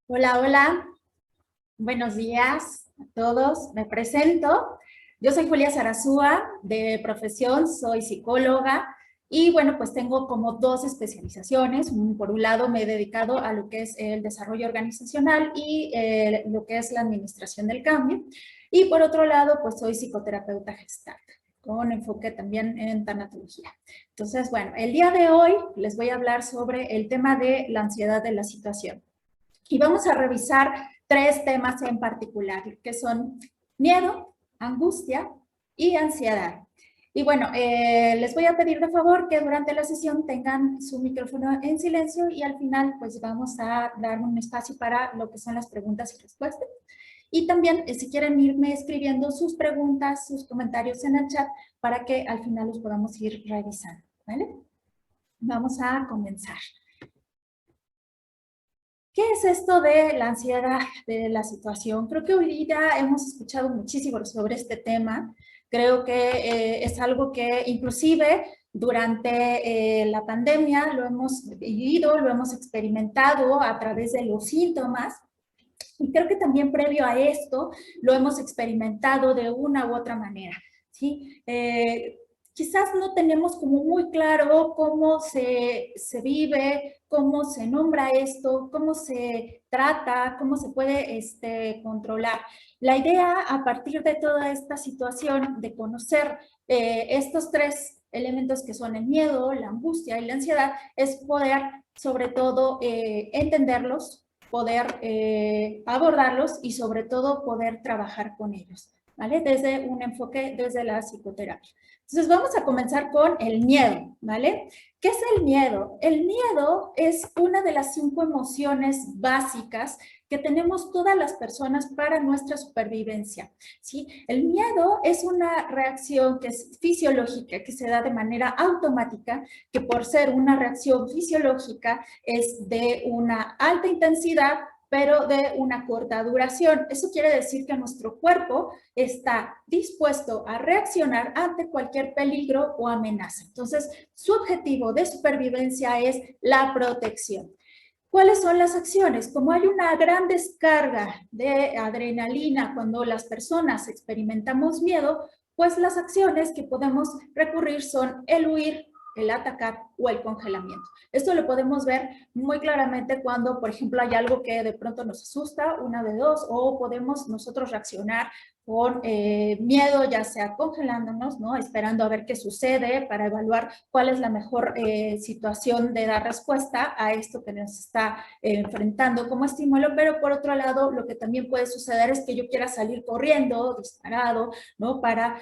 Hola, hola, buenos días a todos. Me presento. Yo soy Julia Sarazúa, de profesión, soy psicóloga y bueno, pues tengo como dos especializaciones. Por un lado, me he dedicado a lo que es el desarrollo organizacional y lo que es la administración del cambio. Y por otro lado, pues soy psicoterapeuta gestalt, con enfoque también en tanatología. Entonces, bueno, el día de hoy les voy a hablar sobre el tema de la ansiedad de la situación. Y vamos a revisar tres temas en particular, que son miedo, angustia y ansiedad. Y bueno, les voy a pedir de favor que durante la sesión tengan su micrófono en silencio y al final pues vamos a dar un espacio para lo que son las preguntas y respuestas. Y también si quieren irme escribiendo sus preguntas, sus comentarios en el chat para que al final los podamos ir revisando, ¿vale? Vamos a comenzar. ¿Qué es esto de la ansiedad de la situación? Creo que hoy día hemos escuchado muchísimo sobre este tema. Creo que es algo que inclusive durante la pandemia lo hemos vivido, lo hemos experimentado a través de los síntomas. Y creo que también previo a esto lo hemos experimentado de una u otra manera, ¿sí? Quizás no tenemos como muy claro cómo se vive, cómo se nombra esto, cómo se trata, cómo se puede controlar. La idea a partir de toda esta situación de conocer estos tres elementos que son el miedo, la angustia y la ansiedad es poder sobre todo entenderlos, poder abordarlos y sobre todo poder trabajar con ellos, ¿vale? Desde un enfoque, desde la psicoterapia. Entonces vamos a comenzar con el miedo, ¿vale? ¿Qué es el miedo? El miedo es una de las 5 emociones básicas que tenemos todas las personas para nuestra supervivencia, ¿sí? El miedo es una reacción que es fisiológica, que se da de manera automática, que por ser una reacción fisiológica es de una alta intensidad, pero de una corta duración. Eso quiere decir que nuestro cuerpo está dispuesto a reaccionar ante cualquier peligro o amenaza. Entonces, su objetivo de supervivencia es la protección. ¿Cuáles son las acciones? Como hay una gran descarga de adrenalina cuando las personas experimentamos miedo, pues las acciones que podemos recurrir son el huir, el atacar o el congelamiento. Esto lo podemos ver muy claramente cuando, por ejemplo, hay algo que de pronto nos asusta, una de dos, o podemos nosotros reaccionar con miedo, ya sea congelándonos, ¿no? Esperando a ver qué sucede para evaluar cuál es la mejor situación de dar respuesta a esto que nos está enfrentando como estímulo, pero por otro lado, lo que también puede suceder es que yo quiera salir corriendo, disparado, ¿no? Para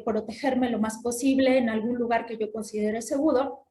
protegerme lo más posible en algún lugar que yo considere seguro.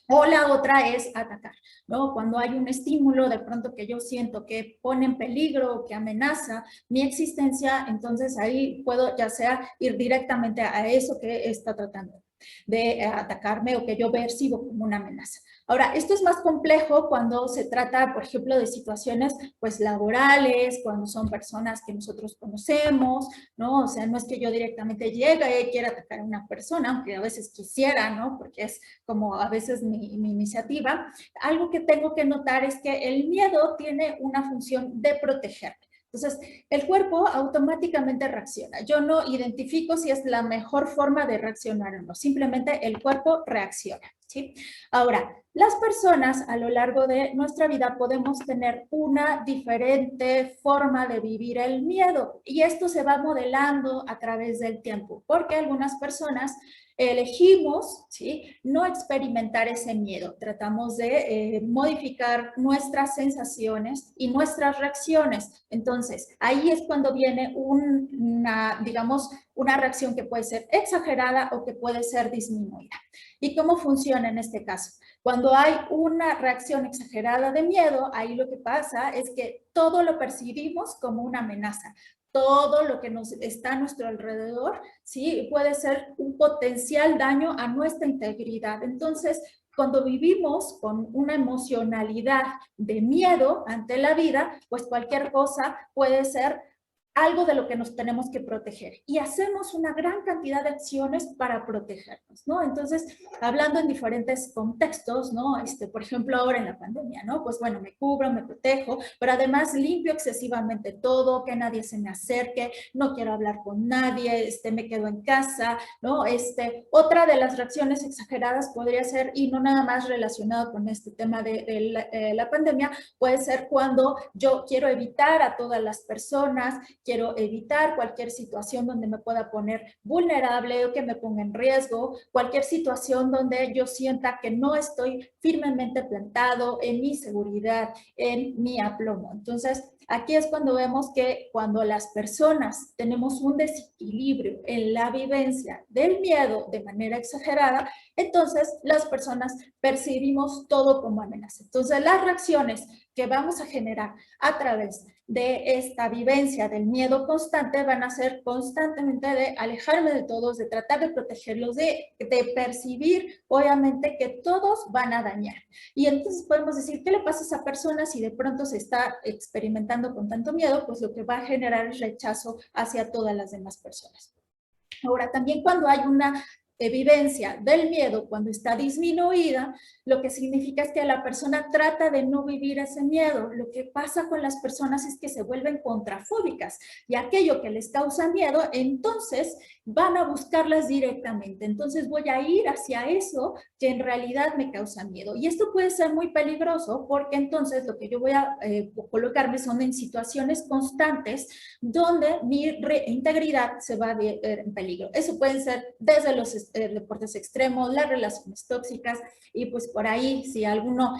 O la otra es atacar, ¿no? Cuando hay un estímulo de pronto que yo siento que pone en peligro, que amenaza mi existencia, entonces ahí puedo ya sea ir directamente a eso que está tratando de atacarme o que yo percibo como una amenaza. Ahora, esto es más complejo cuando se trata, por ejemplo, de situaciones pues laborales, cuando son personas que nosotros conocemos, ¿no? O sea, no es que yo directamente llegue y quiera atacar a una persona, aunque a veces quisiera, ¿no? Porque es como a veces mi iniciativa. Algo que tengo que notar es que el miedo tiene una función de protegerme. Entonces, el cuerpo automáticamente reacciona. Yo no identifico si es la mejor forma de reaccionar o no. Simplemente el cuerpo reacciona, ¿sí? Ahora, las personas a lo largo de nuestra vida podemos tener una diferente forma de vivir el miedo y esto se va modelando a través del tiempo, porque algunas personas elegimos, ¿sí? No experimentar ese miedo. Tratamos de modificar nuestras sensaciones y nuestras reacciones. Entonces, ahí es cuando viene digamos, una reacción que puede ser exagerada o que puede ser disminuida. ¿Y cómo funciona en este caso? Cuando hay una reacción exagerada de miedo, ahí lo que pasa es que todo lo percibimos como una amenaza. Todo lo que nos está a nuestro alrededor, ¿sí? Puede ser un potencial daño a nuestra integridad. Entonces, cuando vivimos con una emocionalidad de miedo ante la vida, pues cualquier cosa puede ser algo de lo que nos tenemos que proteger y hacemos una gran cantidad de acciones para protegernos, ¿no? Entonces, hablando en diferentes contextos, ¿no? Por ejemplo, ahora en la pandemia, ¿no? Pues bueno, me cubro, me protejo, pero además limpio excesivamente todo, que nadie se me acerque, no quiero hablar con nadie, me quedo en casa, ¿no? Otra de las reacciones exageradas podría ser, y no nada más relacionado con este tema de la pandemia, puede ser cuando yo quiero evitar a todas las personas, quiero evitar cualquier situación donde me pueda poner vulnerable o que me ponga en riesgo, cualquier situación donde yo sienta que no estoy firmemente plantado en mi seguridad, en mi aplomo. Entonces, aquí es cuando vemos que cuando las personas tenemos un desequilibrio en la vivencia del miedo de manera exagerada, entonces las personas percibimos todo como amenaza. Entonces, las reacciones que vamos a generar a través de esta vivencia del miedo constante van a ser constantemente de alejarme de todos, de tratar de protegerlos, de percibir obviamente que todos van a dañar. Y entonces podemos decir, ¿qué le pasa a esa persona si de pronto se está experimentando con tanto miedo? Pues lo que va a generar es rechazo hacia todas las demás personas. Ahora, también cuando hay una vivencia del miedo, cuando está disminuida, lo que significa es que la persona trata de no vivir ese miedo. Lo que pasa con las personas es que se vuelven contrafóbicas y aquello que les causa miedo, entonces van a buscarlas directamente. Entonces voy a ir hacia eso que en realidad me causa miedo. Y esto puede ser muy peligroso porque entonces lo que yo voy a colocarme son en situaciones constantes donde mi integridad se va a ver en peligro. Eso pueden ser desde los deportes extremos, las relaciones tóxicas, y pues por ahí, si alguno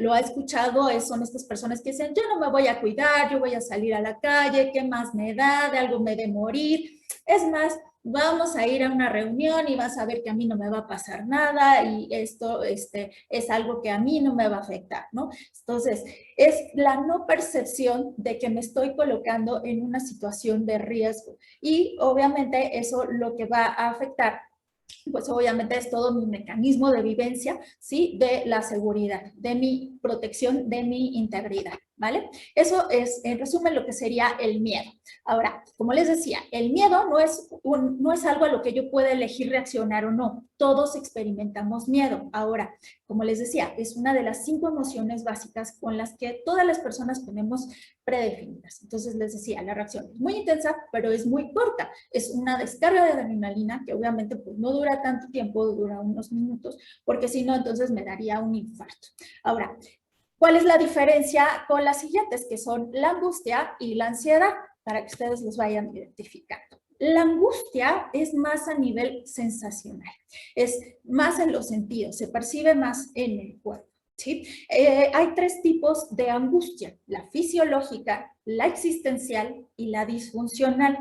lo ha escuchado, son estas personas que dicen, yo no me voy a cuidar, yo voy a salir a la calle, ¿qué más me da? De algo me de morir. Es más, vamos a ir a una reunión y vas a ver que a mí no me va a pasar nada y esto es algo que a mí no me va a afectar, ¿no? Entonces, es la no percepción de que me estoy colocando en una situación de riesgo y obviamente eso lo que va a afectar pues obviamente es todo mi mecanismo de vivencia, ¿sí? De la seguridad, de mi protección, de mi integridad, ¿vale? Eso es, en resumen, lo que sería el miedo. Ahora, como les decía, el miedo no es algo a lo que yo pueda elegir reaccionar o no. Todos experimentamos miedo. Ahora, como les decía, es una de las 5 emociones básicas con las que todas las personas tenemos predefinidas. Entonces, les decía, la reacción es muy intensa, pero es muy corta. Es una descarga de adrenalina que obviamente pues, no dura tanto tiempo, dura unos minutos, porque si no, entonces me daría un infarto. Ahora, ¿cuál es la diferencia con las siguientes, que son la angustia y la ansiedad? Para que ustedes los vayan identificando. La angustia es más a nivel sensacional, es más en los sentidos, se percibe más en el cuerpo. ¿Sí? Hay 3 tipos de angustia, la fisiológica, la existencial y la disfuncional.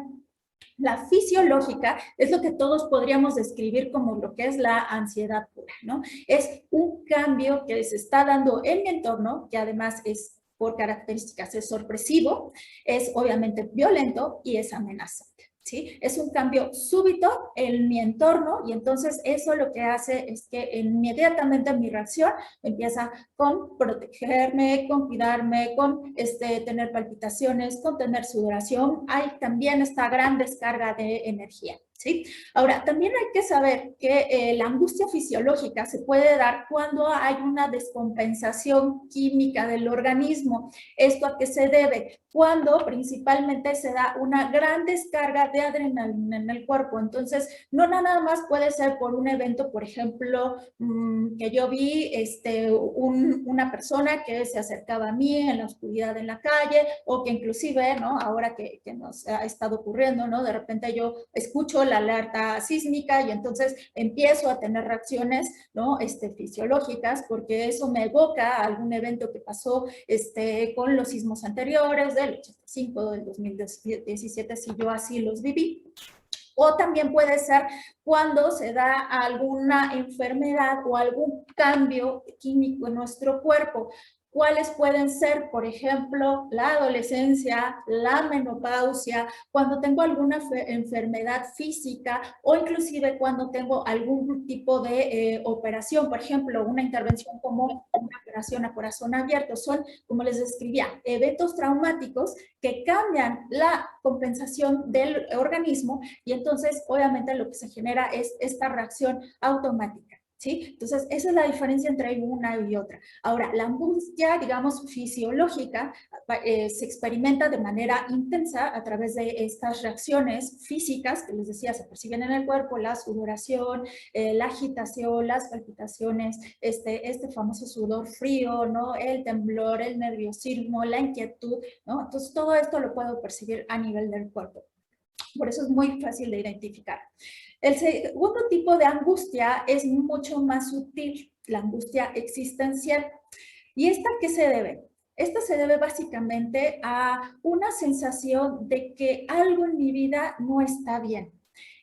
La fisiológica es lo que todos podríamos describir como lo que es la ansiedad pura, ¿no? Es un cambio que se está dando en mi entorno, que además es por características, es sorpresivo, es obviamente violento y es amenazante. ¿Sí? Es un cambio súbito en mi entorno y entonces eso lo que hace es que inmediatamente mi reacción empieza con protegerme, con cuidarme, con tener palpitaciones, con tener sudoración. Hay también esta gran descarga de energía. ¿Sí? Ahora, también hay que saber que la angustia fisiológica se puede dar cuando hay una descompensación química del organismo. ¿Esto a qué se debe? Cuando principalmente se da una gran descarga de adrenalina en el cuerpo. Entonces, no nada más puede ser por un evento, por ejemplo, que yo vi una persona que se acercaba a mí en la oscuridad en la calle, o que inclusive, ¿no? Ahora que nos ha estado ocurriendo, ¿no? De repente yo escucho la alerta sísmica y entonces empiezo a tener reacciones, ¿no? Fisiológicas, porque eso me evoca a algún evento que pasó con los sismos anteriores del 85, del 2017, si yo así los viví. O también puede ser cuando se da alguna enfermedad o algún cambio químico en nuestro cuerpo. cuáles pueden ser, por ejemplo, la adolescencia, la menopausia, cuando tengo alguna enfermedad física o inclusive cuando tengo algún tipo de operación, por ejemplo, una intervención como una operación a corazón abierto. Son, como les describía, eventos traumáticos que cambian la compensación del organismo y entonces obviamente lo que se genera es esta reacción automática. ¿Sí? Entonces, esa es la diferencia entre una y otra. Ahora, la angustia, digamos, fisiológica, se experimenta de manera intensa a través de estas reacciones físicas que les decía, se perciben en el cuerpo, la sudoración, la agitación, las palpitaciones, este famoso sudor frío, ¿no? El temblor, el nerviosismo, la inquietud, ¿no? Entonces, todo esto lo puedo percibir a nivel del cuerpo. Por eso es muy fácil de identificar. El segundo tipo de angustia es mucho más sutil, la angustia existencial. ¿Y esta qué se debe? Esta se debe básicamente a una sensación de que algo en mi vida no está bien.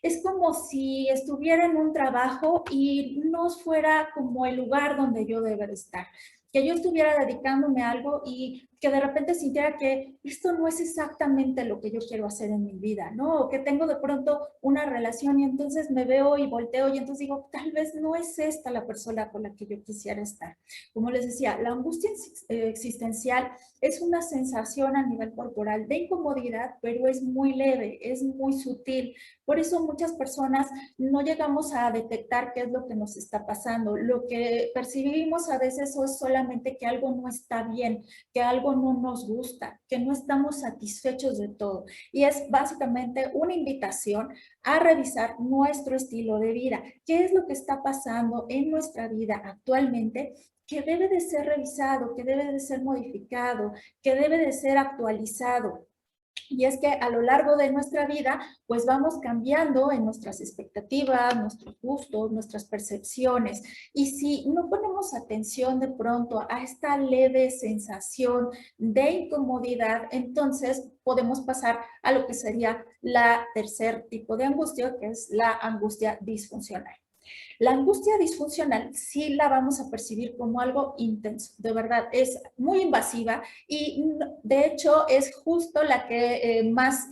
Es como si estuviera en un trabajo y no fuera como el lugar donde yo debería estar. Que yo estuviera dedicándome a algo y que de repente sintiera que esto no es exactamente lo que yo quiero hacer en mi vida, ¿no? O que tengo de pronto una relación y entonces me veo y volteo y entonces digo, tal vez no es esta la persona con la que yo quisiera estar. Como les decía, la angustia existencial es una sensación a nivel corporal de incomodidad, pero es muy leve, es muy sutil. Por eso muchas personas no llegamos a detectar qué es lo que nos está pasando. Lo que percibimos a veces es solamente que algo no está bien, que algo no nos gusta, que no estamos satisfechos de todo. Y es básicamente una invitación a revisar nuestro estilo de vida. ¿Qué es lo que está pasando en nuestra vida actualmente que debe de ser revisado, que debe de ser modificado, que debe de ser actualizado? Y es que a lo largo de nuestra vida, pues vamos cambiando en nuestras expectativas, nuestros gustos, nuestras percepciones. Y si no ponemos atención de pronto a esta leve sensación de incomodidad, entonces podemos pasar a lo que sería la tercer tipo de angustia, que es la angustia disfuncional. La angustia disfuncional sí la vamos a percibir como algo intenso, de verdad, es muy invasiva y de hecho es justo la que más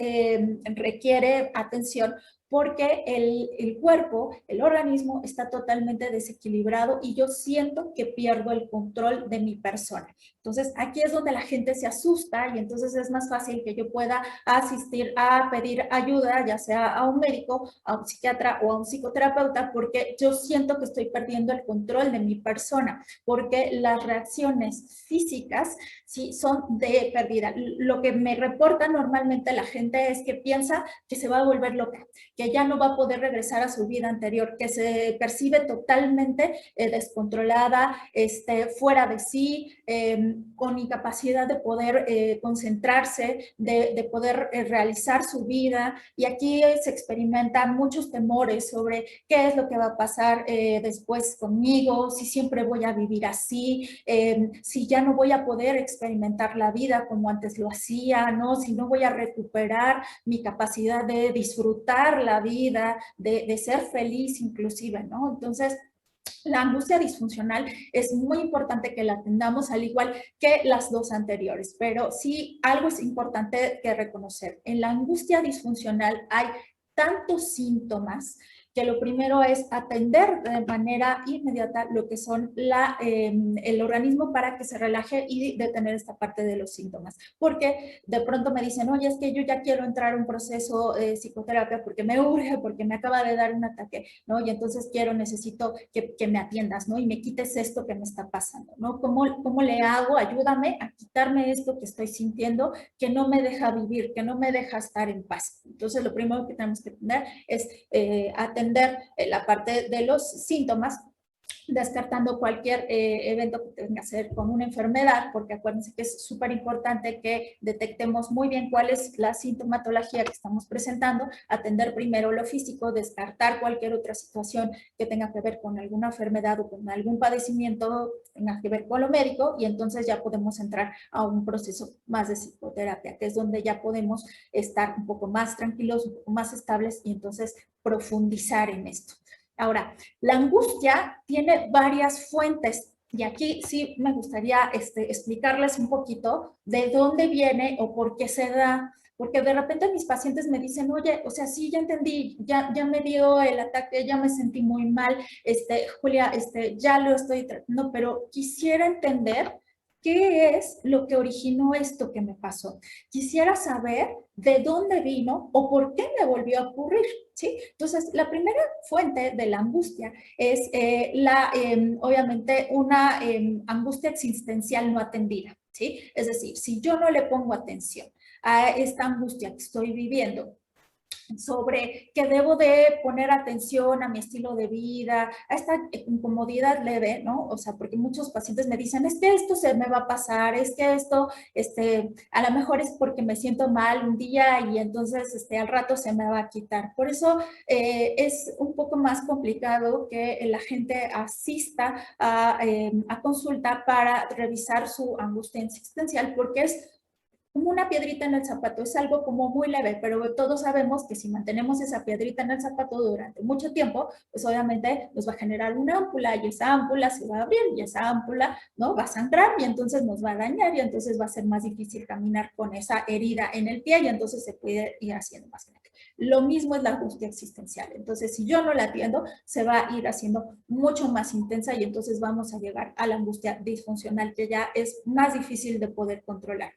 requiere atención porque el cuerpo, el organismo está totalmente desequilibrado y yo siento que pierdo el control de mi persona. Entonces, aquí es donde la gente se asusta y entonces es más fácil que yo pueda asistir a pedir ayuda, ya sea a un médico, a un psiquiatra o a un psicoterapeuta, porque yo siento que estoy perdiendo el control de mi persona, porque las reacciones físicas sí son de pérdida. Lo que me reporta normalmente la gente es que piensa que se va a volver loca, que ya no va a poder regresar a su vida anterior, que se percibe totalmente descontrolada, fuera de sí, con incapacidad de poder concentrarse, de poder realizar su vida. Y aquí se experimentan muchos temores sobre qué es lo que va a pasar después conmigo, si siempre voy a vivir así, si ya no voy a poder experimentar la vida como antes lo hacía, ¿no? Si no voy a recuperar mi capacidad de disfrutar la vida, de ser feliz inclusive, ¿no? Entonces, la angustia disfuncional es muy importante que la atendamos al igual que las dos anteriores, pero sí algo es importante que reconocer. En la angustia disfuncional hay tantos síntomas que lo primero es atender de manera inmediata lo que son el organismo para que se relaje y detener esta parte de los síntomas. Porque de pronto me dicen, oye, es que yo ya quiero entrar a un proceso de psicoterapia porque me urge, porque me acaba de dar un ataque, ¿no? Y entonces necesito que me atiendas, ¿no? Y me quites esto que me está pasando, ¿no? ¿Cómo le hago? Ayúdame a quitarme esto que estoy sintiendo, que no me deja vivir, que no me deja estar en paz. Entonces, lo primero que tenemos que tener es atender la parte de los síntomas, descartando cualquier evento que tenga que ver con una enfermedad, porque acuérdense que es súper importante que detectemos muy bien cuál es la sintomatología que estamos presentando, atender primero lo físico, descartar cualquier otra situación que tenga que ver con alguna enfermedad o con algún padecimiento que tenga que ver con lo médico, y entonces ya podemos entrar a un proceso más de psicoterapia, que es donde ya podemos estar un poco más tranquilos, un poco más estables y entonces profundizar en esto. Ahora, la angustia tiene varias fuentes. Y aquí sí me gustaría explicarles un poquito de dónde viene o por qué se da. Porque de repente mis pacientes me dicen, oye, o sea, sí, ya entendí, ya me dio el ataque, ya me sentí muy mal, Julia, ya lo estoy tratando, pero quisiera entender qué es lo que originó esto que me pasó. Quisiera saber de dónde vino o por qué me volvió a ocurrir, ¿sí? Entonces, la primera fuente de la angustia es obviamente una angustia existencial no atendida, ¿sí? Es decir, si yo no le pongo atención a esta angustia que estoy viviendo, sobre que debo de poner atención a mi estilo de vida, a esta incomodidad leve, ¿no? O sea, porque muchos pacientes me dicen, es que esto se me va a pasar, es que esto, a lo mejor es porque me siento mal un día y entonces, al rato se me va a quitar. Por eso es un poco más complicado que la gente asista a consulta para revisar su angustia existencial, porque es como una piedrita en el zapato, es algo como muy leve, pero todos sabemos que si mantenemos esa piedrita en el zapato durante mucho tiempo, pues obviamente nos va a generar una ámpula y esa ámpula se va a abrir y esa ámpula, ¿no? Va a sangrar y entonces nos va a dañar y entonces va a ser más difícil caminar con esa herida en el pie y entonces se puede ir haciendo más grande. Lo mismo es la angustia existencial. Entonces, si yo no la atiendo, se va a ir haciendo mucho más intensa y entonces vamos a llegar a la angustia disfuncional, que ya es más difícil de poder controlar.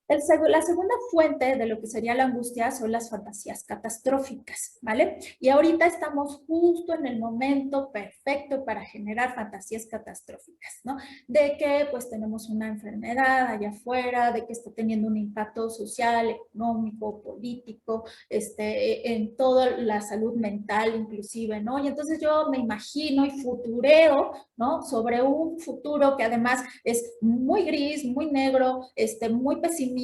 La segunda fuente de lo que sería la angustia son las fantasías catastróficas, ¿vale? Y ahorita estamos justo en el momento perfecto para generar fantasías catastróficas, ¿no? De que pues tenemos una enfermedad allá afuera, de que está teniendo un impacto social, económico, político, en toda la salud mental inclusive, ¿no? Y entonces yo me imagino y futureo, ¿no? Sobre un futuro que además es muy gris, muy negro, muy pesimista,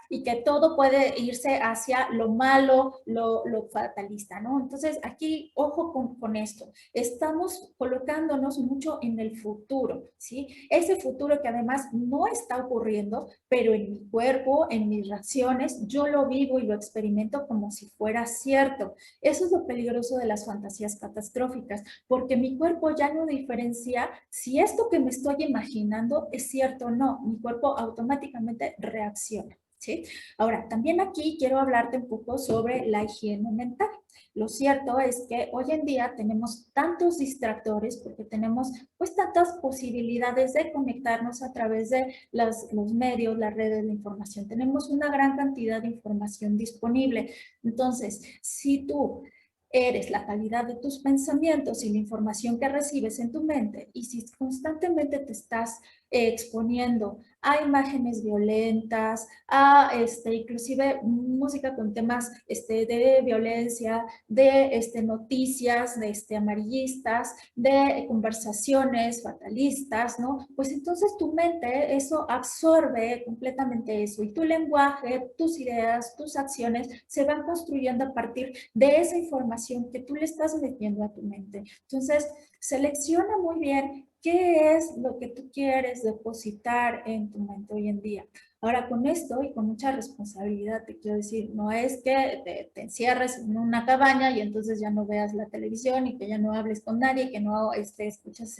y que todo puede irse hacia lo malo, lo fatalista, ¿no? Entonces, aquí, ojo con esto, estamos colocándonos mucho en el futuro, ¿sí? Ese futuro que además no está ocurriendo, pero en mi cuerpo, en mis reacciones, yo lo vivo y lo experimento como si fuera cierto. Eso es lo peligroso de las fantasías catastróficas, porque mi cuerpo ya no diferencia si esto que me estoy imaginando es cierto o no. Mi cuerpo automáticamente reacciona, ¿sí? Ahora, también aquí quiero hablarte un poco sobre la higiene mental. Lo cierto es que hoy en día tenemos tantos distractores porque tenemos pues tantas posibilidades de conectarnos a través de los medios, las redes de información. Tenemos una gran cantidad de información disponible. Entonces, si tú eres la calidad de tus pensamientos y la información que recibes en tu mente, y si constantemente te estás exponiendo a imágenes violentas, a inclusive música con temas de violencia, de noticias amarillistas, de conversaciones fatalistas, ¿no? Pues entonces tu mente eso absorbe completamente eso y tu lenguaje, tus ideas, tus acciones se van construyendo a partir de esa información que tú le estás metiendo a tu mente. Entonces, selecciona muy bien qué es lo que tú quieres depositar en tu mente hoy en día. Ahora, con esto y con mucha responsabilidad te quiero decir, no es que te encierres en una cabaña y entonces ya no veas la televisión y que ya no hables con nadie, que no escuchas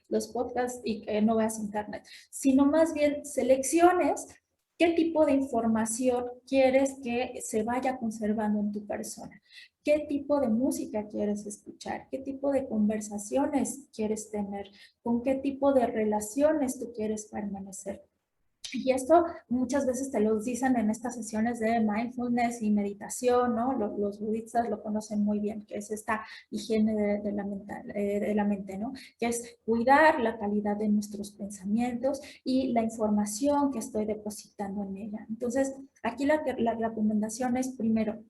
los podcasts y que no veas internet, sino más bien selecciones qué tipo de información quieres que se vaya conservando en tu persona. ¿Qué tipo de música quieres escuchar? ¿Qué tipo de conversaciones quieres tener? ¿Con qué tipo de relaciones tú quieres permanecer? Y esto muchas veces te lo dicen en estas sesiones de mindfulness y meditación, ¿no? Los budistas lo conocen muy bien, que es esta higiene de la mente, ¿no? Que es cuidar la calidad de nuestros pensamientos y la información que estoy depositando en ella. Entonces, aquí la recomendación es primero,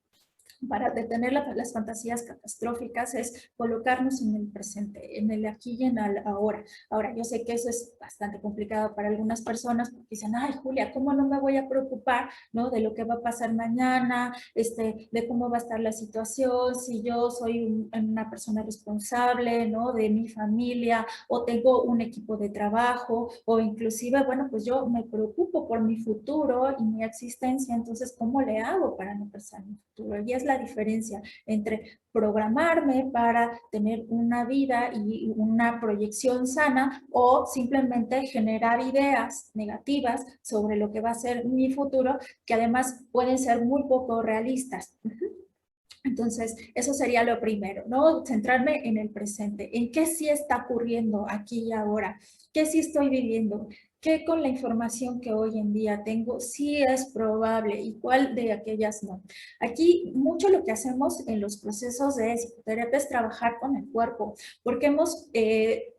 para detener las fantasías catastróficas es colocarnos en el presente, en el aquí y en el ahora. Ahora, yo sé que eso es bastante complicado para algunas personas porque dicen, ay, Julia, ¿cómo no me voy a preocupar, ¿no? De lo que va a pasar mañana, de cómo va a estar la situación, si yo soy una persona responsable, ¿no? De mi familia o tengo un equipo de trabajo o inclusive, bueno, pues yo me preocupo por mi futuro y mi existencia, entonces, ¿cómo le hago para no pensar en mi futuro? Y es la diferencia entre programarme para tener una vida y una proyección sana o simplemente generar ideas negativas sobre lo que va a ser mi futuro, que además pueden ser muy poco realistas. Entonces, eso sería lo primero, ¿no? Centrarme en el presente, en qué sí está ocurriendo aquí y ahora, qué sí estoy viviendo, qué con la información que hoy en día tengo sí es probable y cuál de aquellas no. Aquí mucho lo que hacemos en los procesos de psicoterapia es trabajar con el cuerpo, porque hemos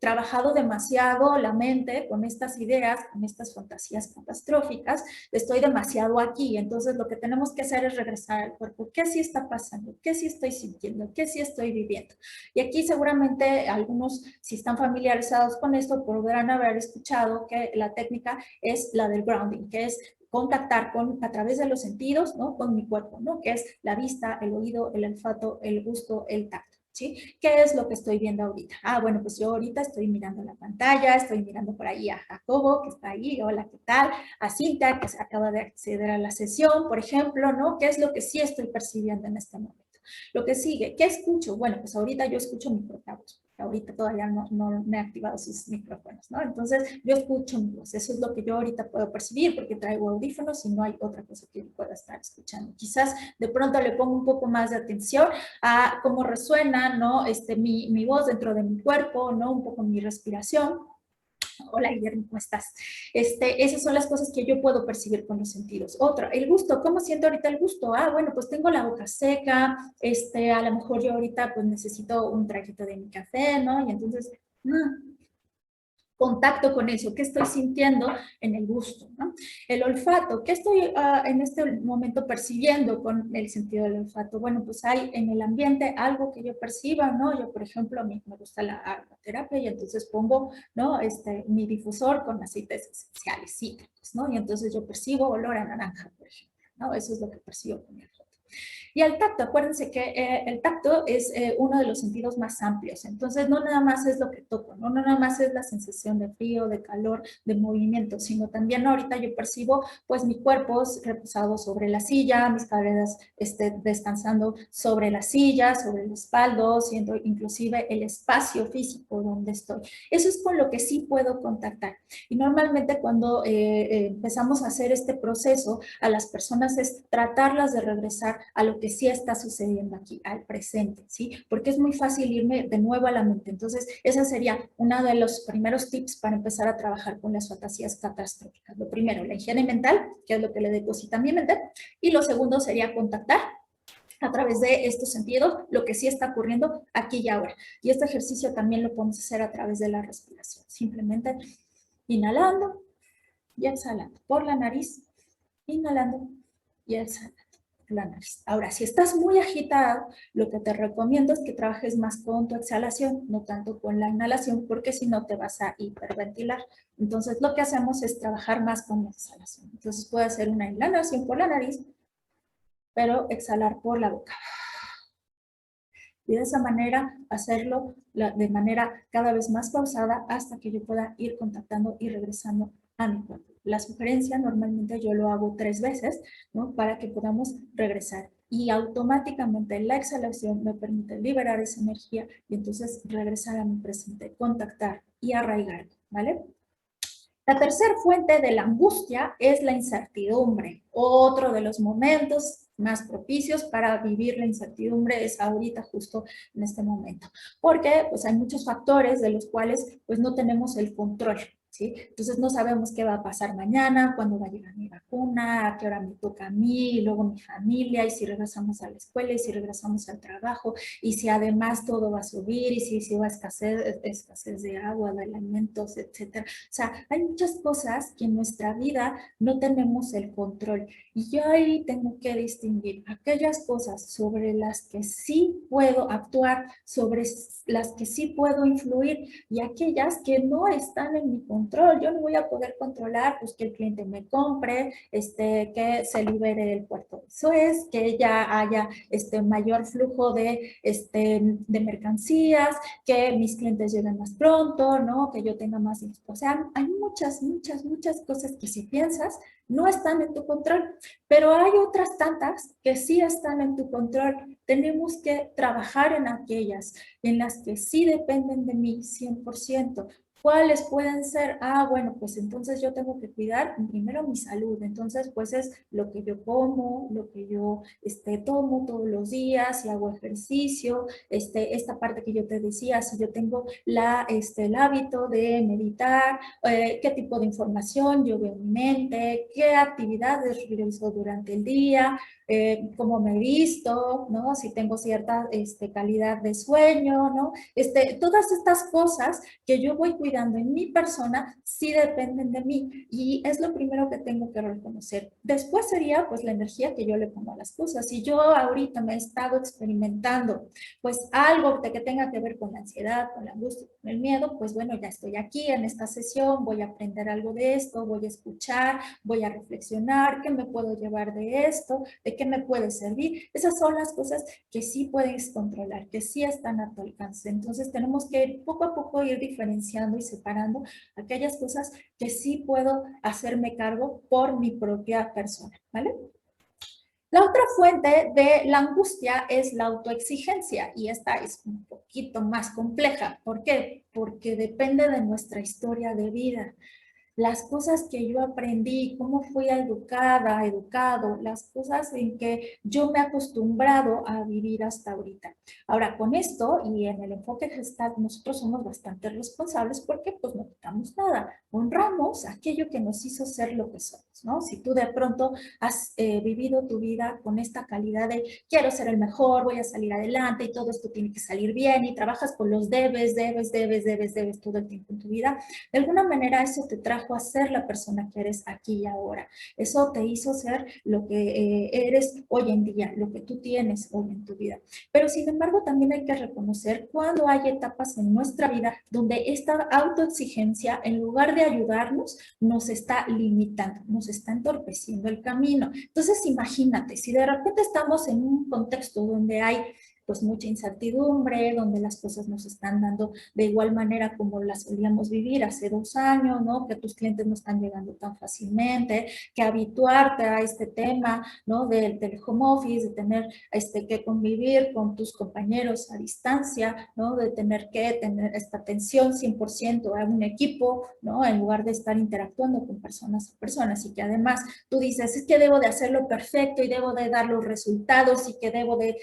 trabajado demasiado la mente con estas ideas, con estas fantasías catastróficas, estoy demasiado aquí, entonces lo que tenemos que hacer es regresar al cuerpo. ¿Qué sí está pasando? ¿Qué sí estoy sintiendo? ¿Qué sí estoy viviendo? Y aquí seguramente algunos, si están familiarizados con esto, podrán haber escuchado que la técnica es la del grounding, que es contactar a través de los sentidos, ¿no? Con mi cuerpo, ¿no? Que es la vista, el oído, el olfato, el gusto, el tacto. ¿Sí? ¿Qué es lo que estoy viendo ahorita? Ah, bueno, pues yo ahorita estoy mirando la pantalla, estoy mirando por ahí a Jacobo, que está ahí, hola, ¿qué tal? A Cinta, que se acaba de acceder a la sesión, por ejemplo, ¿no? ¿Qué es lo que sí estoy percibiendo en este momento? Lo que sigue, ¿qué escucho? Bueno, pues ahorita yo escucho mi propia voz. Ahorita todavía no me he activado sus micrófonos, ¿no? Entonces, yo escucho mi voz. Eso es lo que yo ahorita puedo percibir porque traigo audífonos y no hay otra cosa que yo pueda estar escuchando. Quizás de pronto le pongo un poco más de atención a cómo resuena, ¿no? Mi voz dentro de mi cuerpo, ¿no? Un poco mi respiración. Hola Guillermo, ¿cómo estás? Esas son las cosas que yo puedo percibir con los sentidos. Otra, el gusto, ¿cómo siento ahorita el gusto? Ah, bueno, pues tengo la boca seca, a lo mejor yo ahorita pues necesito un traguito de mi café, ¿no? Y entonces, contacto con eso, qué estoy sintiendo en el gusto, ¿no? El olfato, ¿qué estoy en este momento percibiendo con el sentido del olfato? Bueno, pues hay en el ambiente algo que yo perciba, ¿no? Yo, por ejemplo, a mí me gusta la aromaterapia y entonces pongo, ¿no? Mi difusor con aceites esenciales cítricos, ¿no? Y entonces yo percibo olor a naranja, por ejemplo, ¿no? Eso es lo que percibo con el olfato. Y el tacto, acuérdense que el tacto es uno de los sentidos más amplios, entonces no nada más es lo que toco, no nada más es la sensación de frío, de calor, de movimiento, sino también ahorita yo percibo pues mi cuerpo reposado sobre la silla, mis caderas descansando sobre la silla, sobre el espaldo, siendo inclusive el espacio físico donde estoy. Eso es con lo que sí puedo contactar. Y normalmente cuando empezamos a hacer este proceso, a las personas es tratarlas de regresar a lo que sí está sucediendo aquí, al presente, ¿sí? Porque es muy fácil irme de nuevo a la mente. Entonces, esa sería uno de los primeros tips para empezar a trabajar con las fantasías catastróficas. Lo primero, la higiene mental, que es lo que le deposita a mi mente, y lo segundo sería contactar a través de estos sentidos lo que sí está ocurriendo aquí y ahora. Y este ejercicio también lo podemos hacer a través de la respiración. Simplemente inhalando y exhalando por la nariz, inhalando y exhalando por la nariz. Ahora, si estás muy agitado, lo que te recomiendo es que trabajes más con tu exhalación, no tanto con la inhalación, porque si no te vas a hiperventilar. Entonces, lo que hacemos es trabajar más con la exhalación. Entonces, puede hacer una inhalación por la nariz, pero exhalar por la boca. Y de esa manera hacerlo de manera cada vez más pausada hasta que yo pueda ir contactando y regresando a mi cuerpo. La sugerencia normalmente yo lo hago 3 veces, ¿no? Para que podamos regresar. Y automáticamente la exhalación me permite liberar esa energía y entonces regresar a mi presente, contactar y arraigar, ¿vale? La tercera fuente de la angustia es la incertidumbre. Otro de los momentos más propicios para vivir la incertidumbre es ahorita, justo en este momento. Porque pues, hay muchos factores de los cuales pues, no tenemos el control. ¿Sí? Entonces no sabemos qué va a pasar mañana, cuándo va a llegar mi vacuna, a qué hora me toca a mí, y luego mi familia, y si regresamos a la escuela, y si regresamos al trabajo, y si además todo va a subir, y si va a escasez de agua, de alimentos, etcétera. O sea, hay muchas cosas que en nuestra vida no tenemos el control. Y yo ahí tengo que distinguir aquellas cosas sobre las que sí puedo actuar, sobre las que sí puedo influir, y aquellas que no están en mi control control. Yo no voy a poder controlar pues, que el cliente me compre, que se libere el puerto. Eso es que ya haya mayor flujo de mercancías, que mis clientes lleguen más pronto, ¿no? Que yo tenga más... O sea, hay muchas cosas que si piensas no están en tu control, pero hay otras tantas que sí están en tu control. Tenemos que trabajar en aquellas en las que sí dependen de mí 100%. ¿Cuáles pueden ser? Ah, bueno, pues entonces yo tengo que cuidar primero mi salud. Entonces, pues es lo que yo como, lo que yo tomo todos los días, si hago ejercicio, esta parte que yo te decía, si yo tengo el hábito de meditar, qué tipo de información yo veo en mi mente, qué actividades realizo durante el día, cómo me he visto, ¿no? Si tengo cierta calidad de sueño, ¿no? Todas estas cosas que yo voy cuidando en mi persona sí dependen de mí y es lo primero que tengo que reconocer. Después sería pues la energía que yo le pongo a las cosas. Si yo ahorita me he estado experimentando pues algo que tenga que ver con la ansiedad, con la angustia, con el miedo, pues bueno, ya estoy aquí en esta sesión, voy a aprender algo de esto, voy a escuchar, voy a reflexionar, ¿qué me puedo llevar de esto? ¿De qué me puede servir? Esas son las cosas que sí puedes controlar, que sí están a tu alcance. Entonces tenemos que poco a poco ir diferenciando y separando aquellas cosas que sí puedo hacerme cargo por mi propia persona, ¿vale? La otra fuente de la angustia es la autoexigencia y esta es un poquito más compleja. ¿Por qué? Porque depende de nuestra historia de vida. Las cosas que yo aprendí, cómo fui educada, educado, las cosas en que yo me he acostumbrado a vivir hasta ahorita. Ahora, con esto y en el enfoque gestal, nosotros somos bastante responsables porque pues no quitamos nada. Honramos aquello que nos hizo ser lo que somos, ¿no? Si tú de pronto has vivido tu vida con esta calidad de quiero ser el mejor, voy a salir adelante y todo esto tiene que salir bien y trabajas con los debes todo el tiempo en tu vida, de alguna manera eso te trajo a ser la persona que eres aquí y ahora. Eso te hizo ser lo que eres hoy en día, lo que tú tienes hoy en tu vida. Pero sin embargo, también hay que reconocer cuando hay etapas en nuestra vida donde esta autoexigencia, en lugar de ayudarnos, nos está limitando, nos está entorpeciendo el camino. Entonces, imagínate, si de repente estamos en un contexto donde hay pues mucha incertidumbre, donde las cosas nos están dando de igual manera como las solíamos vivir hace 2 años, ¿no? Que tus clientes no están llegando tan fácilmente, que habituarte a este tema, ¿no? Del home office, de tener que convivir con tus compañeros a distancia, ¿no? De tener que tener esta atención 100% a un equipo, ¿no? En lugar de estar interactuando con personas a personas y que además tú dices, es que debo de hacerlo perfecto y debo de dar los resultados y que debo de,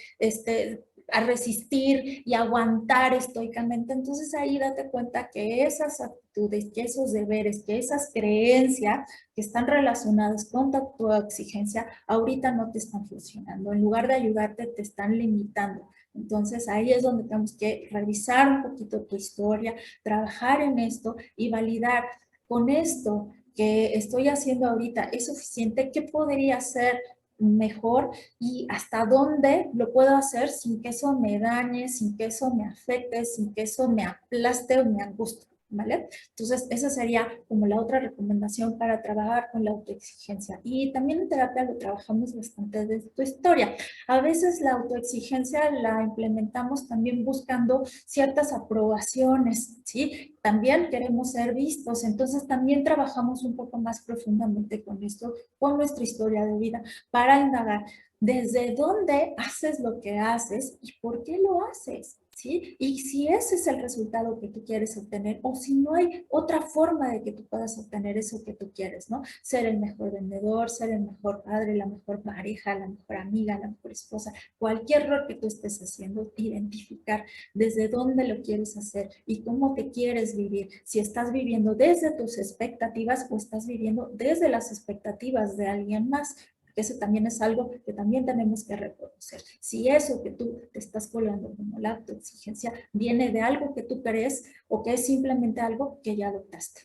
a resistir y aguantar estoicamente. Entonces ahí date cuenta que esas actitudes, que esos deberes, que esas creencias que están relacionadas con tu exigencia, ahorita no te están funcionando. En lugar de ayudarte, te están limitando. Entonces ahí es donde tenemos que revisar un poquito tu historia, trabajar en esto y validar con esto que estoy haciendo ahorita, ¿es suficiente? ¿Qué podría hacer mejor y hasta dónde lo puedo hacer sin que eso me dañe, sin que eso me afecte, sin que eso me aplaste o me angustie, ¿vale? Entonces, esa sería como la otra recomendación para trabajar con la autoexigencia. Y también en terapia lo trabajamos bastante de tu historia. A veces la autoexigencia la implementamos también buscando ciertas aprobaciones, ¿sí? También queremos ser vistos, entonces también trabajamos un poco más profundamente con esto, con nuestra historia de vida, para indagar desde dónde haces lo que haces y por qué lo haces, ¿sí? Y si ese es el resultado que tú quieres obtener o si no hay otra forma de que tú puedas obtener eso que tú quieres, ¿no? Ser el mejor vendedor, ser el mejor padre, la mejor pareja, la mejor amiga, la mejor esposa, cualquier rol que tú estés haciendo, identificar desde dónde lo quieres hacer y cómo te quieres vivir. Si estás viviendo desde tus expectativas o estás viviendo desde las expectativas de alguien más. Eso también es algo que también tenemos que reconocer. Si eso que tú te estás colgando como la autoexigencia viene de algo que tú crees o que es simplemente algo que ya adoptaste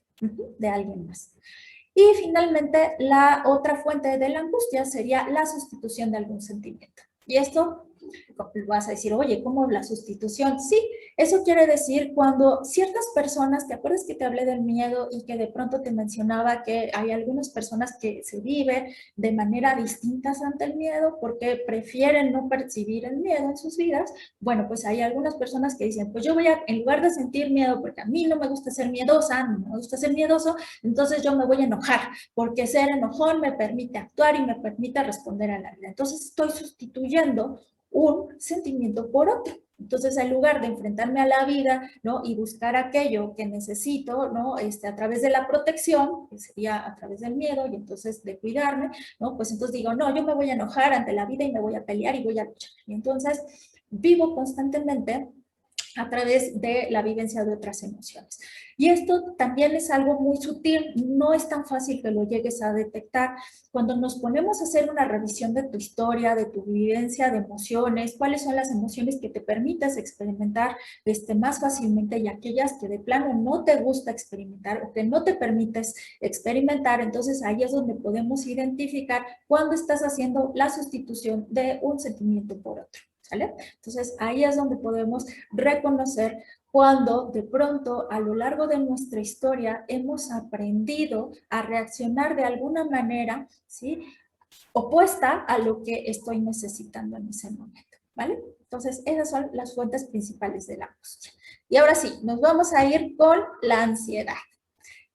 de alguien más. Y finalmente, la otra fuente de la angustia sería la sustitución de algún sentimiento. Y esto Vas a decir, oye, ¿cómo la sustitución? Sí, eso quiere decir cuando ciertas personas, ¿te acuerdas que te hablé del miedo y que de pronto te mencionaba que hay algunas personas que se viven de manera distinta ante el miedo porque prefieren no percibir el miedo en sus vidas? Bueno, pues hay algunas personas que dicen, pues yo voy a, en lugar de sentir miedo, porque a mí no me gusta ser miedosa, no me gusta ser miedoso, entonces yo me voy a enojar, porque ser enojón me permite actuar y me permite responder a la vida. Entonces estoy sustituyendo un sentimiento por otro. Entonces, en lugar de enfrentarme a la vida, ¿no? Y buscar aquello que necesito, ¿no? A través de la protección, que sería a través del miedo, y entonces de cuidarme, ¿no? Pues entonces digo, no, yo me voy a enojar ante la vida y me voy a pelear y voy a luchar. Y entonces vivo constantemente a través de la vivencia de otras emociones. Y esto también es algo muy sutil, no es tan fácil que lo llegues a detectar. Cuando nos ponemos a hacer una revisión de tu historia, de tu vivencia de emociones, cuáles son las emociones que te permites experimentar más fácilmente y aquellas que de plano no te gusta experimentar o que no te permites experimentar, entonces ahí es donde podemos identificar cuando estás haciendo la sustitución de un sentimiento por otro. ¿Sale? Entonces ahí es donde podemos reconocer cuando de pronto a lo largo de nuestra historia hemos aprendido a reaccionar de alguna manera, ¿sí? Opuesta a lo que estoy necesitando en ese momento, ¿vale? Entonces esas son las fuentes principales de la angustia. Y ahora sí, nos vamos a ir con la ansiedad.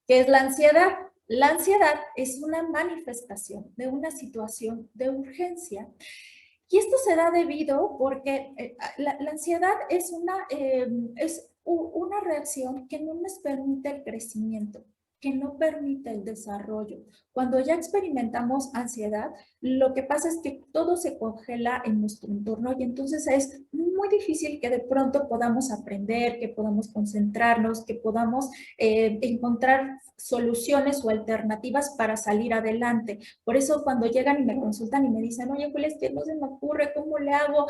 ¿Qué es la ansiedad? La ansiedad es una manifestación de una situación de urgencia. Y esto se da debido porque la ansiedad es una reacción que no nos permite el crecimiento, que no permite el desarrollo. Cuando ya experimentamos ansiedad, lo que pasa es que todo se congela en nuestro entorno y entonces es muy difícil que de pronto podamos aprender, que podamos concentrarnos, que podamos encontrar soluciones o alternativas para salir adelante. Por eso cuando llegan y me consultan y me dicen, oye, Julia, es que no se me ocurre, ¿cómo le hago?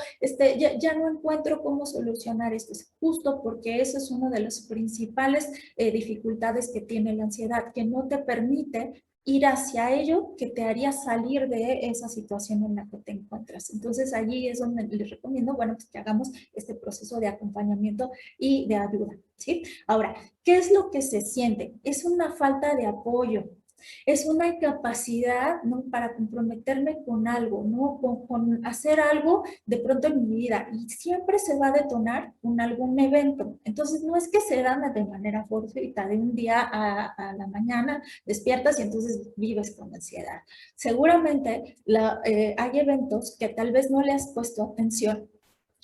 Ya no encuentro cómo solucionar esto. Es justo porque eso es una de las principales dificultades que tiene la ansiedad, que no te permite ir hacia ello que te haría salir de esa situación en la que te encuentras. Entonces allí es donde les recomiendo, bueno, pues que hagamos este proceso de acompañamiento y de ayuda, ¿sí? Ahora, ¿qué es lo que se siente? Es una falta de apoyo, es una incapacidad, ¿no? Para comprometerme con algo, ¿no? Con hacer algo de pronto en mi vida y siempre se va a detonar con algún evento. Entonces no es que se dan de manera fortuita, de un día a la mañana despiertas y entonces vives con ansiedad. Seguramente hay eventos que tal vez no le has puesto atención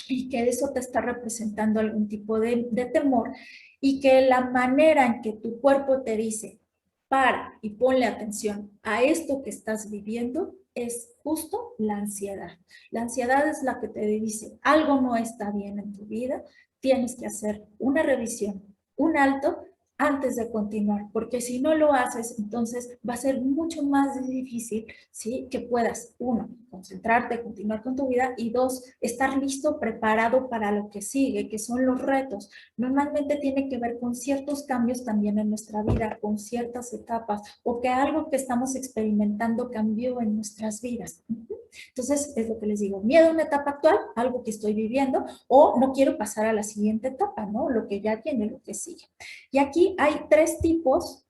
y que eso te está representando algún tipo de temor y que la manera en que tu cuerpo te dice, para y ponle atención a esto que estás viviendo, es justo la ansiedad. La ansiedad es la que te dice, algo no está bien en tu vida, tienes que hacer una revisión, un alto antes de continuar, porque si no lo haces, entonces va a ser mucho más difícil, ¿sí? Que puedas, uno, concentrarte, continuar con tu vida, y dos, estar listo, preparado para lo que sigue, que son los retos. Normalmente tiene que ver con ciertos cambios también en nuestra vida, con ciertas etapas, o que algo que estamos experimentando cambió en nuestras vidas. Entonces, es lo que les digo, miedo a una etapa actual, algo que estoy viviendo, o no quiero pasar a la siguiente etapa, ¿no? Lo que ya viene, lo que sigue. Y aquí hay tres tipos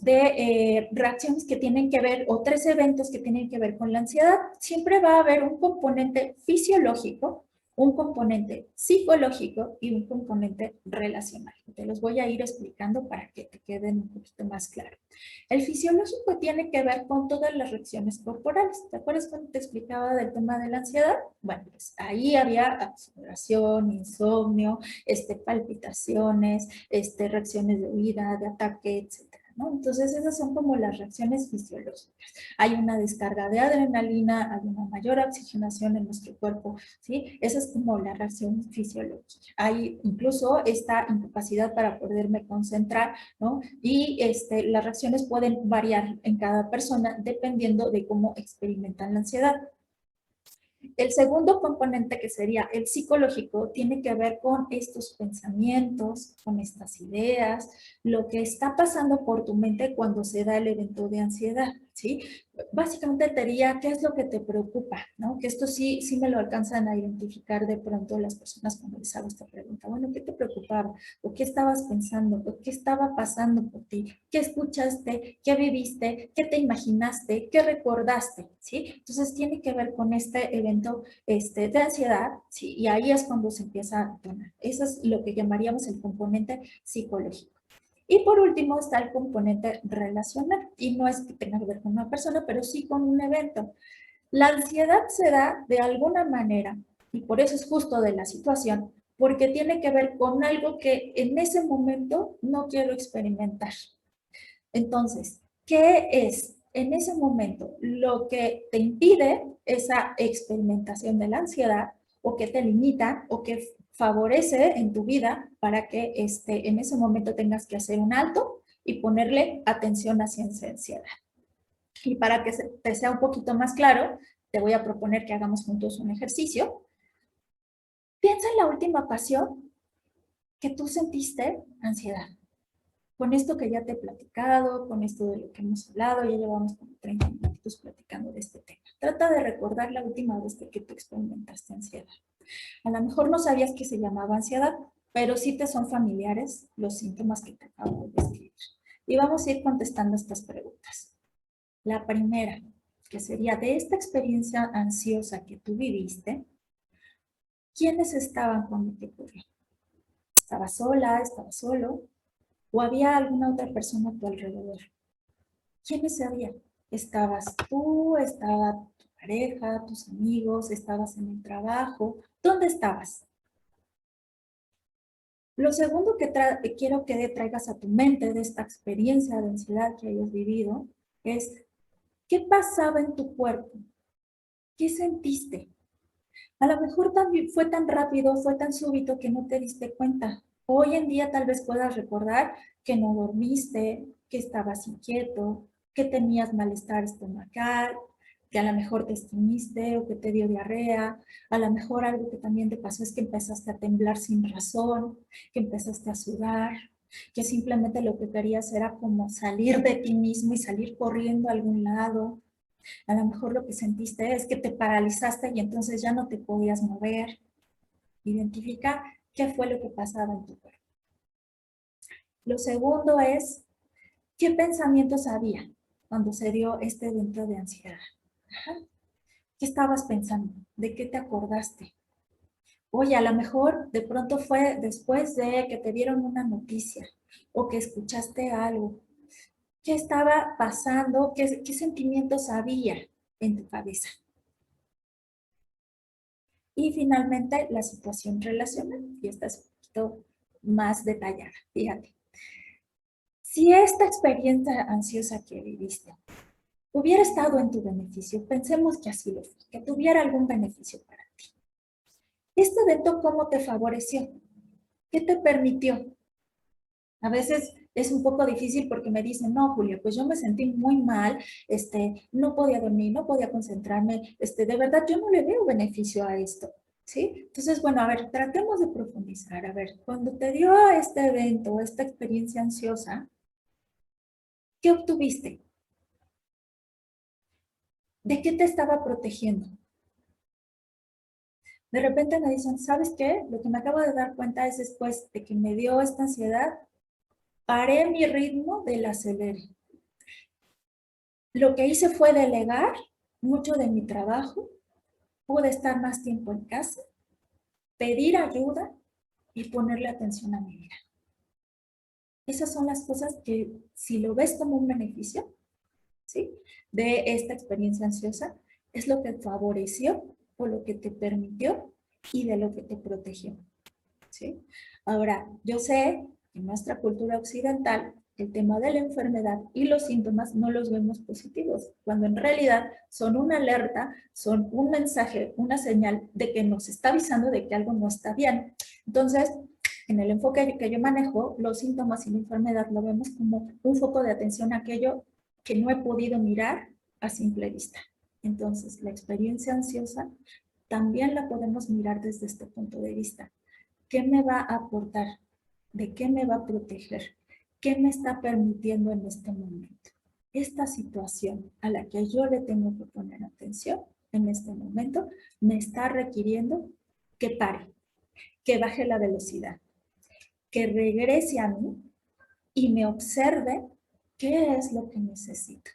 de reacciones que tienen que ver, o tres eventos que tienen que ver con la ansiedad. Siempre va a haber un componente fisiológico, un componente psicológico y un componente relacional. Te los voy a ir explicando para que te queden un poquito más claro. El fisiológico tiene que ver con todas las reacciones corporales. ¿Te acuerdas cuando te explicaba del tema de la ansiedad? Bueno, pues ahí había sudoración, insomnio, palpitaciones, reacciones de huida, de ataque, etcétera, ¿no? Entonces esas son como las reacciones fisiológicas. Hay una descarga de adrenalina, hay una mayor oxigenación en nuestro cuerpo, ¿sí? Esa es como la reacción fisiológica. Hay incluso esta incapacidad para poderme concentrar, ¿no? Y las reacciones pueden variar en cada persona dependiendo de cómo experimentan la ansiedad. El segundo componente, que sería el psicológico, tiene que ver con estos pensamientos, con estas ideas, lo que está pasando por tu mente cuando se da el evento de ansiedad. ¿sí? Básicamente te diría qué es lo que te preocupa, ¿no? Que esto sí me lo alcanzan a identificar de pronto las personas cuando les hago esta pregunta. Bueno, ¿qué te preocupaba? ¿O qué estabas pensando? ¿O qué estaba pasando por ti? ¿Qué escuchaste? ¿Qué viviste? ¿Qué te imaginaste? ¿Qué recordaste? ¿Sí? Entonces tiene que ver con este evento de ansiedad, ¿sí? Y ahí es cuando se empieza a detonar. Eso es lo que llamaríamos el componente psicológico. Y por último está el componente relacional, y no es que tenga que ver con una persona, pero sí con un evento. La ansiedad se da de alguna manera, y por eso es justo de la situación, porque tiene que ver con algo que en ese momento no quiero experimentar. Entonces, ¿qué es en ese momento lo que te impide esa experimentación de la ansiedad o que te limita o que favorece en tu vida para que en ese momento tengas que hacer un alto y ponerle atención hacia esa ansiedad? Y para que te sea un poquito más claro, te voy a proponer que hagamos juntos un ejercicio. Piensa en la última ocasión que tú sentiste ansiedad. Con esto que ya te he platicado, con esto de lo que hemos hablado, ya llevamos como 30 minutos platicando de este tema. Trata de recordar la última vez que tú experimentaste ansiedad. A lo mejor no sabías que se llamaba ansiedad, pero sí te son familiares los síntomas que te acabo de describir. Y vamos a ir contestando estas preguntas. La primera, que sería de esta experiencia ansiosa que tú viviste, ¿quiénes estaban cuando te ocurrió? ¿Estabas sola? ¿Estabas solo? ¿O había alguna otra persona a tu alrededor? ¿Quiénes había? ¿Estabas tú? ¿Estaba tu pareja? ¿Tus amigos? ¿Estabas en el trabajo? ¿Dónde estabas? Lo segundo que quiero que traigas a tu mente de esta experiencia de ansiedad que hayas vivido es, ¿qué pasaba en tu cuerpo? ¿Qué sentiste? A lo mejor también fue tan rápido, fue tan súbito que no te diste cuenta. Hoy en día tal vez puedas recordar que no dormiste, que estabas inquieto, que tenías malestar estomacal, que a lo mejor te estreñiste o que te dio diarrea. A lo mejor algo que también te pasó es que empezaste a temblar sin razón, que empezaste a sudar, que simplemente lo que querías era como salir de ti mismo y salir corriendo a algún lado. A lo mejor lo que sentiste es que te paralizaste y entonces ya no te podías mover. Identifica qué fue lo que pasaba en tu cuerpo. Lo segundo es, ¿qué pensamientos había cuando se dio este evento de ansiedad? Ajá. ¿Qué estabas pensando? ¿De qué te acordaste? Oye, a lo mejor de pronto fue después de que te dieron una noticia o que escuchaste algo. ¿Qué estaba pasando? ¿Qué sentimientos había en tu cabeza? Y finalmente, la situación relacional, y esta es un poquito más detallada. Fíjate, si esta experiencia ansiosa que viviste hubiera estado en tu beneficio, pensemos que así lo fue, que tuviera algún beneficio para ti. ¿Este evento cómo te favoreció? ¿Qué te permitió? A veces es un poco difícil porque me dicen, no, Julia, pues yo me sentí muy mal, no podía dormir, no podía concentrarme, de verdad yo no le veo beneficio a esto, ¿sí? Entonces, bueno, a ver, tratemos de profundizar. A ver, cuando te dio este evento, esta experiencia ansiosa, ¿qué obtuviste? ¿De qué te estaba protegiendo? De repente me dicen, ¿sabes qué? Lo que me acabo de dar cuenta es después de que me dio esta ansiedad, paré mi ritmo del acelere. Lo que hice fue delegar mucho de mi trabajo, pude estar más tiempo en casa, pedir ayuda y ponerle atención a mi vida. Esas son las cosas que, si lo ves como un beneficio, ¿sí?, de esta experiencia ansiosa, es lo que te favoreció o lo que te permitió y de lo que te protegió, ¿sí? Ahora, yo sé que en nuestra cultura occidental el tema de la enfermedad y los síntomas no los vemos positivos, cuando en realidad son una alerta, son un mensaje, una señal de que nos está avisando de que algo no está bien. Entonces, en el enfoque que yo manejo, los síntomas y la enfermedad lo vemos como un foco de atención a aquello que no he podido mirar a simple vista. Entonces, la experiencia ansiosa también la podemos mirar desde este punto de vista. ¿Qué me va a aportar? ¿De qué me va a proteger? ¿Qué me está permitiendo en este momento? esta situación a la que yo le tengo que poner atención en este momento me está requiriendo que pare, que baje la velocidad, que regrese a mí y me observe qué es lo que necesito.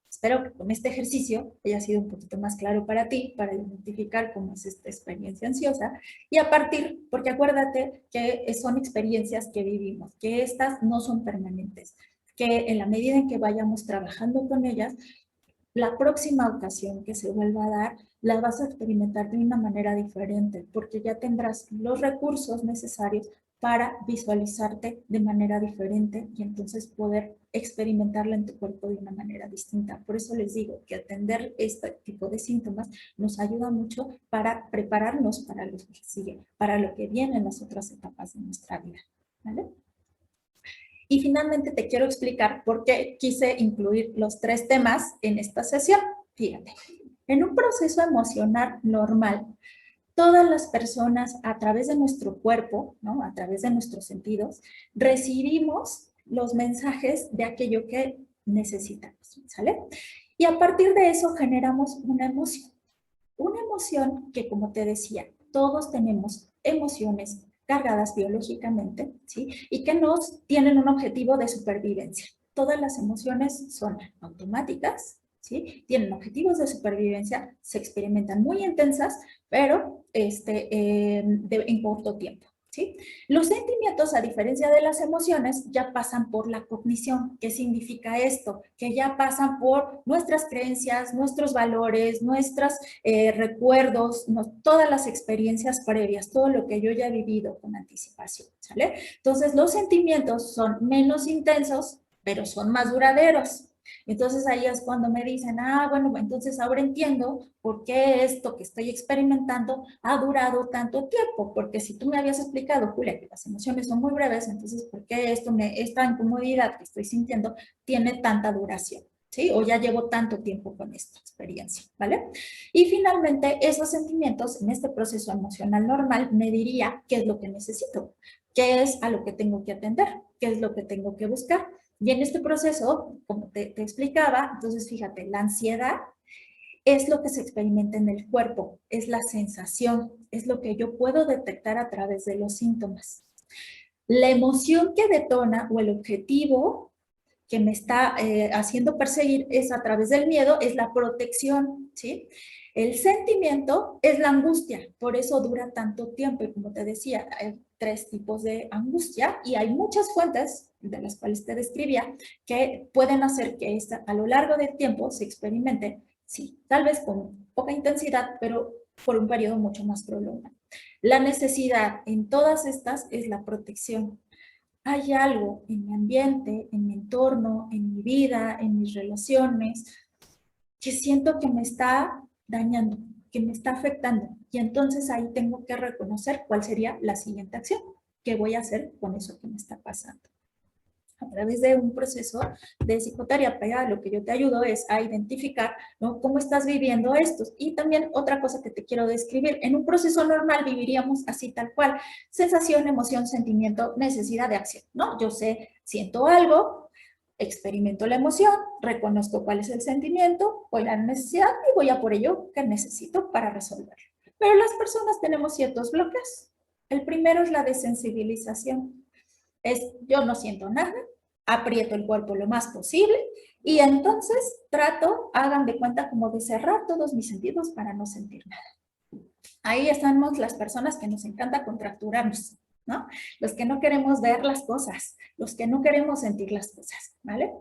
Espero que con este ejercicio haya sido un poquito más claro para ti, para identificar cómo es esta experiencia ansiosa y a partir, porque acuérdate que son experiencias que vivimos, que estas no son permanentes, que en la medida en que vayamos trabajando con ellas, la próxima ocasión que se vuelva a dar, la vas a experimentar de una manera diferente, porque ya tendrás los recursos necesarios para visualizarte de manera diferente y entonces poder experimentarla en tu cuerpo de una manera distinta. Por eso les digo que atender este tipo de síntomas nos ayuda mucho para prepararnos para lo que sigue, para lo que viene en las otras etapas de nuestra vida. ¿Vale? Y finalmente te quiero explicar por qué quise incluir los 3 temas en esta sesión. Fíjate, en un proceso emocional normal, todas las personas a través de nuestro cuerpo, ¿no? A través de nuestros sentidos, recibimos los mensajes de aquello que necesitamos, ¿sale? Y a partir de eso generamos una emoción que, como te decía, todos tenemos emociones cargadas biológicamente, ¿sí? Y que nos tienen un objetivo de supervivencia. Todas las emociones son automáticas, ¿sí? Tienen objetivos de supervivencia, se experimentan muy intensas, pero en corto tiempo. ¿Sí? Los sentimientos, a diferencia de las emociones, ya pasan por la cognición. ¿Qué significa esto? Que ya pasan por nuestras creencias, nuestros valores, nuestros recuerdos, todas las experiencias previas, todo lo que yo ya he vivido con anticipación. ¿Sale? Entonces, los sentimientos son menos intensos, pero son más duraderos. Entonces ahí es cuando me dicen, bueno, entonces ahora entiendo por qué esto que estoy experimentando ha durado tanto tiempo, porque si tú me habías explicado, Julia, que las emociones son muy breves, entonces ¿por qué esta incomodidad que estoy sintiendo tiene tanta duración? ¿Sí? O ya llevo tanto tiempo con esta experiencia, ¿vale? Y finalmente, esos sentimientos en este proceso emocional normal me diría qué es lo que necesito, qué es a lo que tengo que atender, qué es lo que tengo que buscar. Y en este proceso, como te explicaba, entonces fíjate, la ansiedad es lo que se experimenta en el cuerpo, es la sensación, es lo que yo puedo detectar a través de los síntomas. La emoción que detona o el objetivo que me está haciendo perseguir es a través del miedo, es la protección, ¿sí? El sentimiento es la angustia, por eso dura tanto tiempo y como te decía, hay 3 tipos de angustia y hay muchas fuentes de las cuales te describía que pueden hacer que a lo largo del tiempo se experimente, sí, tal vez con poca intensidad, pero por un periodo mucho más prolongado. La necesidad en todas estas es la protección. Hay algo en mi ambiente, en mi entorno, en mi vida, en mis relaciones, que siento que me está dañando, que me está afectando. Y entonces ahí tengo que reconocer cuál sería la siguiente acción. ¿Qué voy a hacer con eso que me está pasando? A través de un proceso de psicoterapia, lo que yo te ayudo es a identificar, ¿no?, cómo estás viviendo estos. Y también otra cosa que te quiero describir, en un proceso normal viviríamos así tal cual, sensación, emoción, sentimiento, necesidad de acción, ¿no? Yo sé, siento algo, experimento la emoción, reconozco cuál es el sentimiento, voy a la necesidad y voy a por ello que necesito para resolverlo. Pero las personas tenemos ciertos bloques. El primero es la desensibilización. Yo no siento nada, aprieto el cuerpo lo más posible y entonces trato, hagan de cuenta como de cerrar todos mis sentidos para no sentir nada. Ahí estamos las personas que nos encanta contracturarnos, ¿no? Los que no queremos ver las cosas, los que no queremos sentir las cosas, ¿vale?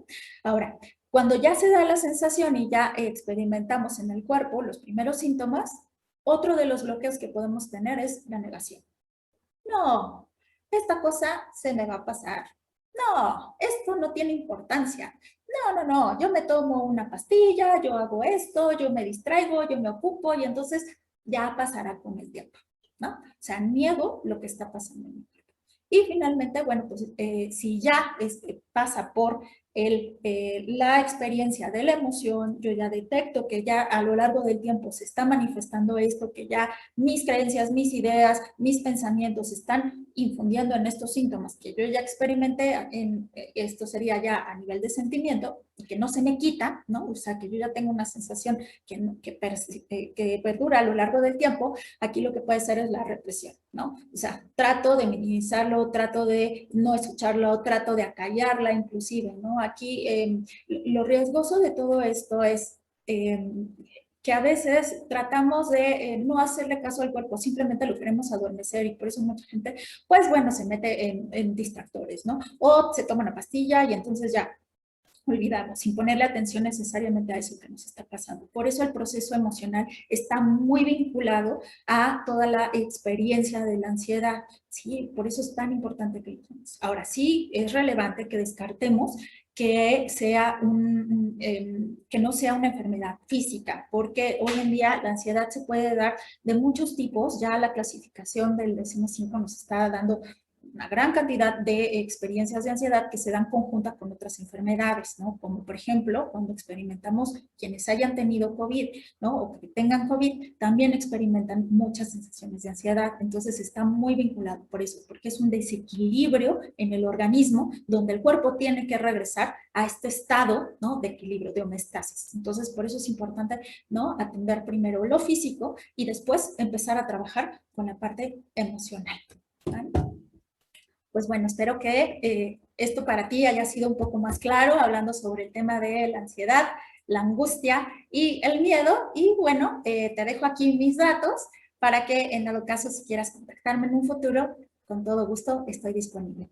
Ahora, cuando ya se da la sensación y ya experimentamos en el cuerpo los primeros síntomas, otro de los bloqueos que podemos tener es la negación. No, esta cosa se me va a pasar. No, esto no tiene importancia. No, yo me tomo una pastilla, yo hago esto, yo me distraigo, yo me ocupo y entonces ya pasará con el tiempo, ¿no? O sea, niego lo que está pasando en mi cuerpo. Y finalmente, bueno, pues si ya pasa por la experiencia de la emoción, yo ya detecto que ya a lo largo del tiempo se está manifestando esto, que ya mis creencias, mis ideas, mis pensamientos están infundiendo en estos síntomas que yo ya experimenté, esto sería ya a nivel de sentimiento, y que no se me quita, ¿no? O sea, que yo ya tengo una sensación que perdura a lo largo del tiempo. Aquí lo que puede ser es la represión, ¿no? O sea, trato de minimizarlo, trato de no escucharlo, trato de acallarla inclusive, ¿no? Aquí lo riesgoso de todo esto es que a veces tratamos de no hacerle caso al cuerpo, simplemente lo queremos adormecer y por eso mucha gente, pues bueno, se mete en distractores, ¿no? O se toma una pastilla y entonces ya olvidamos, sin ponerle atención necesariamente a eso que nos está pasando. Por eso el proceso emocional está muy vinculado a toda la experiencia de la ansiedad, ¿sí? Por eso es tan importante que lo hagamos. Ahora sí, es relevante que descartemos que que no sea una enfermedad física, porque hoy en día la ansiedad se puede dar de muchos tipos. Ya la clasificación del DSM-5 nos está dando una gran cantidad de experiencias de ansiedad que se dan conjunta con otras enfermedades, ¿no? Como por ejemplo, cuando experimentamos quienes hayan tenido COVID, ¿no? O que tengan COVID, también experimentan muchas sensaciones de ansiedad. Entonces está muy vinculado por eso, porque es un desequilibrio en el organismo donde el cuerpo tiene que regresar a este estado, ¿no? De equilibrio, de homeostasis. Entonces, por eso es importante, ¿no? Atender primero lo físico y después empezar a trabajar con la parte emocional, ¿vale? Pues bueno, espero que esto para ti haya sido un poco más claro, hablando sobre el tema de la ansiedad, la angustia y el miedo. Y bueno, te dejo aquí mis datos para que en dado caso, si quieras contactarme en un futuro, con todo gusto estoy disponible.